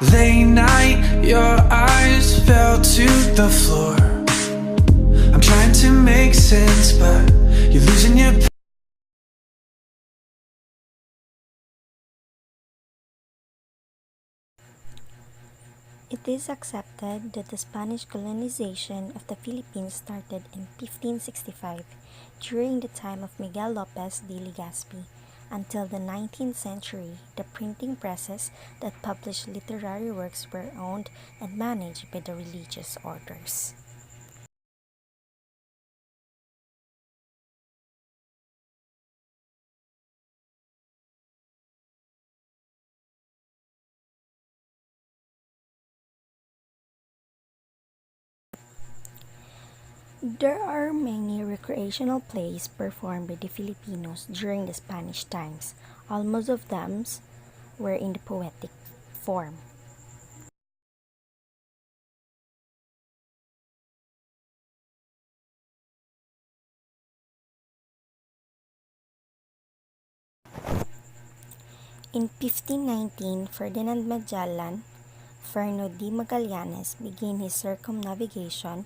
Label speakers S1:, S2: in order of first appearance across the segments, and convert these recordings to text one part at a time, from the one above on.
S1: Late night, your eyes fell to the floor. I'm trying to make sense, but you're losing your.
S2: It is accepted that the Spanish colonization of the Philippines started in 1565 during the time of Miguel Lopez de Legazpi. Until the 19th century, the printing presses that published literary works were owned and managed by the religious orders. There are many recreational plays performed by the Filipinos during the Spanish times. Almost of them were in the poetic form. In 1519, Ferdinand Magellan Ferno de Magallanes began his circumnavigation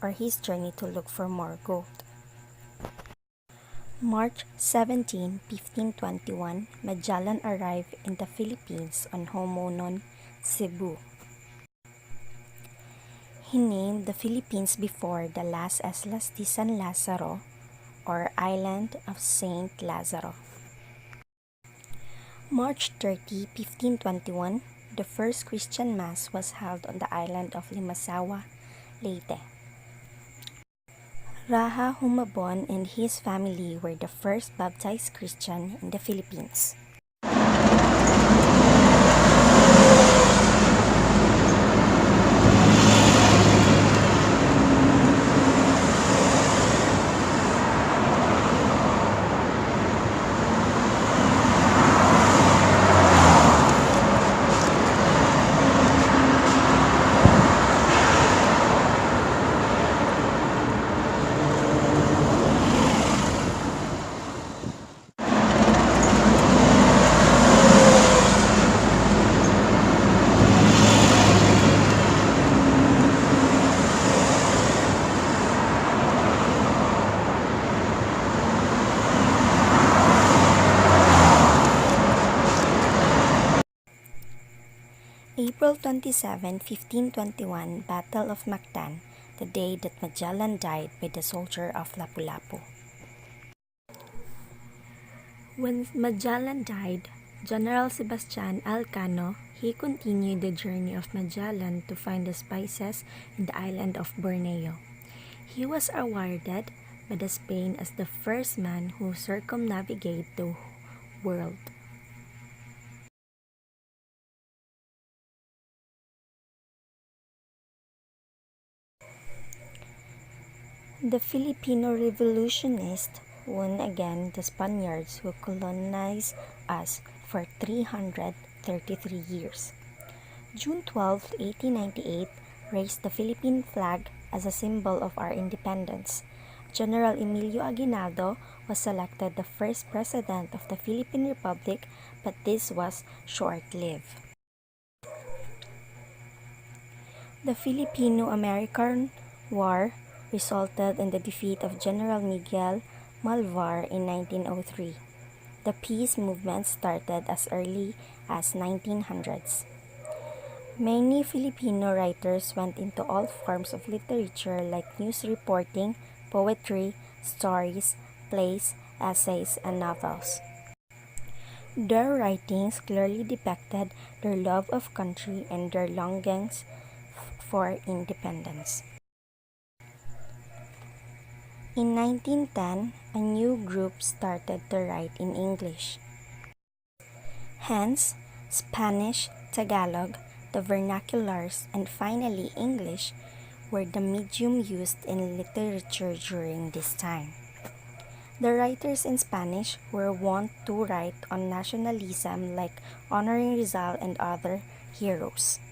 S2: or his journey to look for more gold. March 17, 1521, Magellan arrived in the Philippines on Homonon, Cebu. He named the Philippines before the Las Islas de San Lazaro, or Island of Saint Lazaro. March 30, 1521, the first Christian Mass was held on the island of Limasawa, Leyte. Raha Humabon and his family were the first baptized Christian in the Philippines. April 27, 1521, Battle of Mactan, the day that Magellan died by the soldier of Lapu-Lapu. When Magellan died, General Sebastian Elcano, he continued the journey of Magellan to find the spices in the island of Borneo. He was awarded by the Spain as the first man who circumnavigated the world. The Filipino revolutionists won against the Spaniards who colonized us for 333 years. June 12, 1898, raised the Philippine flag as a symbol of our independence. General Emilio Aguinaldo was elected the first president of the Philippine Republic, but this was short-lived. The Filipino-American War resulted in the defeat of General Miguel Malvar in 1903. The peace movement started as early as 1900s. Many Filipino writers went into all forms of literature like news reporting, poetry, stories, plays, essays, and novels. Their writings clearly depicted their love of country and their longings for independence. In 1910, a new group started to write in English. Hence, Spanish, Tagalog, the vernaculars, and finally English were the medium used in literature during this time. The writers in Spanish were wont to write on nationalism like honoring Rizal and other heroes.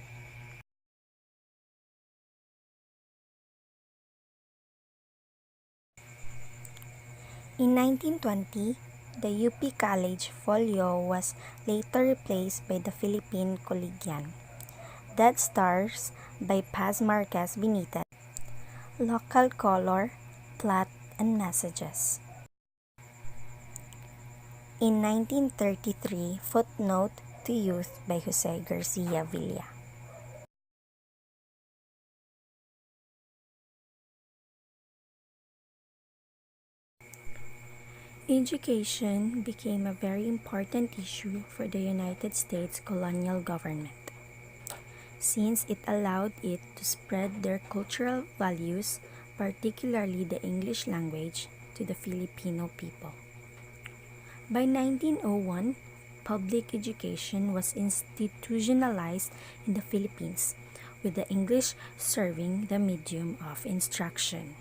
S2: In 1920, the UP College folio was later replaced by the Philippine Collegian. Dead Stars by Paz Marquez Benitez. Local Color, Plot, and Messages. In 1933, Footnote to Youth by Jose Garcia Villa. Education became a very important issue for the United States colonial government, since it allowed it to spread their cultural values, particularly the English language, to the Filipino people. By 1901, public education was institutionalized in the Philippines, with the English serving the medium of instruction.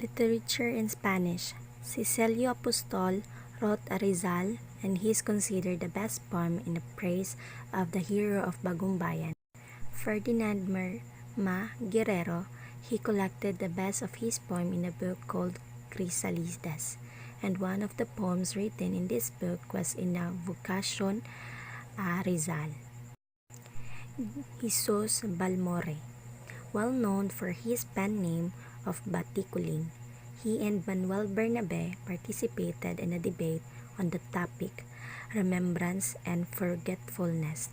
S2: Literature in Spanish. Cecilio Apostol wrote a Rizal, and he is considered the best poem in the praise of the hero of Bagong Bayan. Ferdinand Guerrero, he collected the best of his poem in a book called Crisalidas, and one of the poems written in this book was in a Vocación a Rizal. Jesus Balmore, well known for his pen name of Baticulin, he and Manuel Bernabe participated in a debate on the topic Remembrance and Forgetfulness.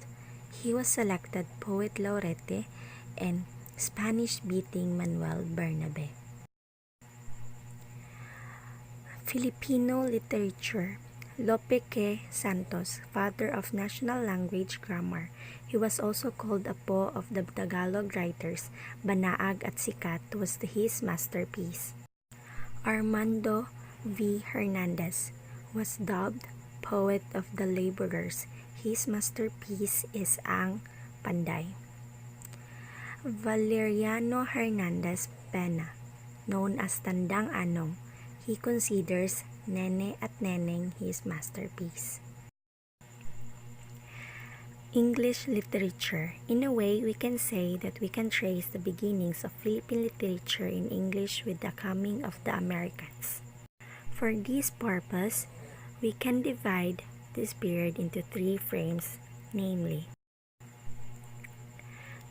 S2: He was selected Poet Laureate and Spanish beating Manuel Bernabe. Filipino literature. Lope K. Santos, father of national language grammar. He was also called Apo of the Tagalog writers. Banaag at Sikat was his masterpiece. Armando V. Hernandez was dubbed Poet of the Laborers. His masterpiece is Ang Panday. Valeriano Hernandez Pena, known as Tandang Anong, he considers Nene at Neneng his masterpiece. English literature. In a way, we can say that we can trace the beginnings of Philippine literature in English with the coming of the Americans. For this purpose, we can divide this period into three frames, namely,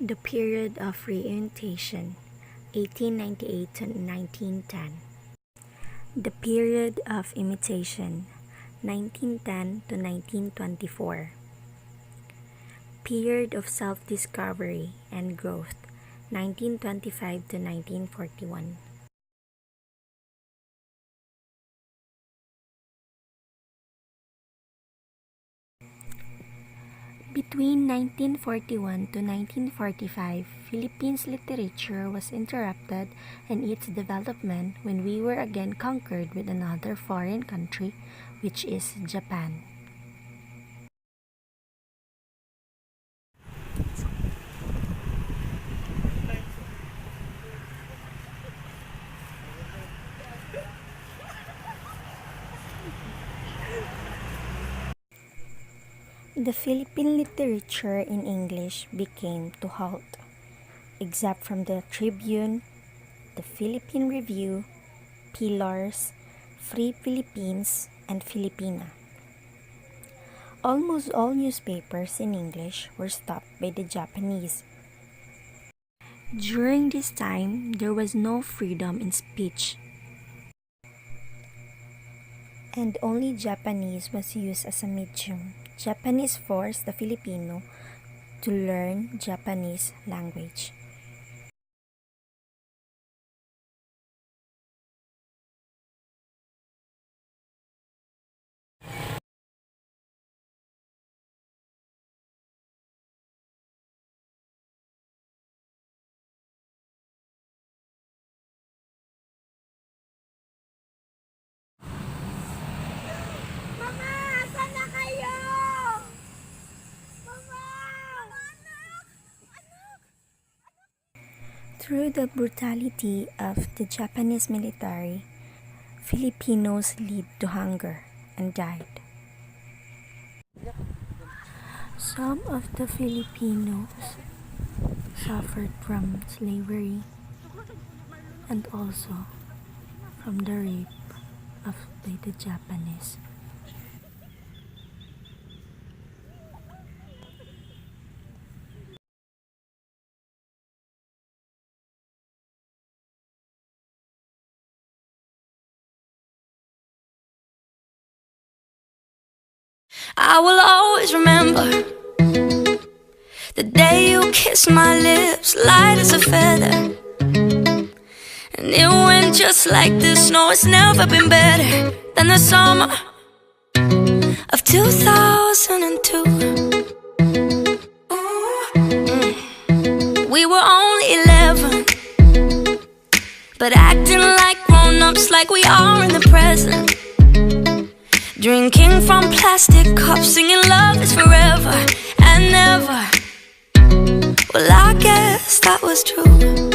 S2: the period of reunification, 1898 to 1910. The period of imitation, 1910 to 1924. Period of self-discovery and growth, 1925 to 1941. Between 1941 to 1945, Philippines literature was interrupted in its development when we were again conquered with another foreign country, which is Japan. The Philippine literature in English became to halt, except from the Tribune, the Philippine Review, Pillars, Free Philippines, and Filipina. Almost all newspapers in English were stopped by the Japanese. During this time, there was no freedom in speech, and only Japanese was used as a medium. Japanese forced the Filipino to learn Japanese language.
S3: Mama, asan na kayo? Mama! Anak!
S2: Through the brutality of the Japanese military, Filipinos led to hunger and died. Some of the Filipinos suffered from slavery and also from the rape by the Japanese.
S4: I will always remember the day you kissed my lips, light as a feather. And it went just like this. No, it's never been better than the summer of 2002. We were only 11, but acting like grown-ups, like we are in the present. Drinking from plastic cups, singing love is forever and never. Well, I guess that was true.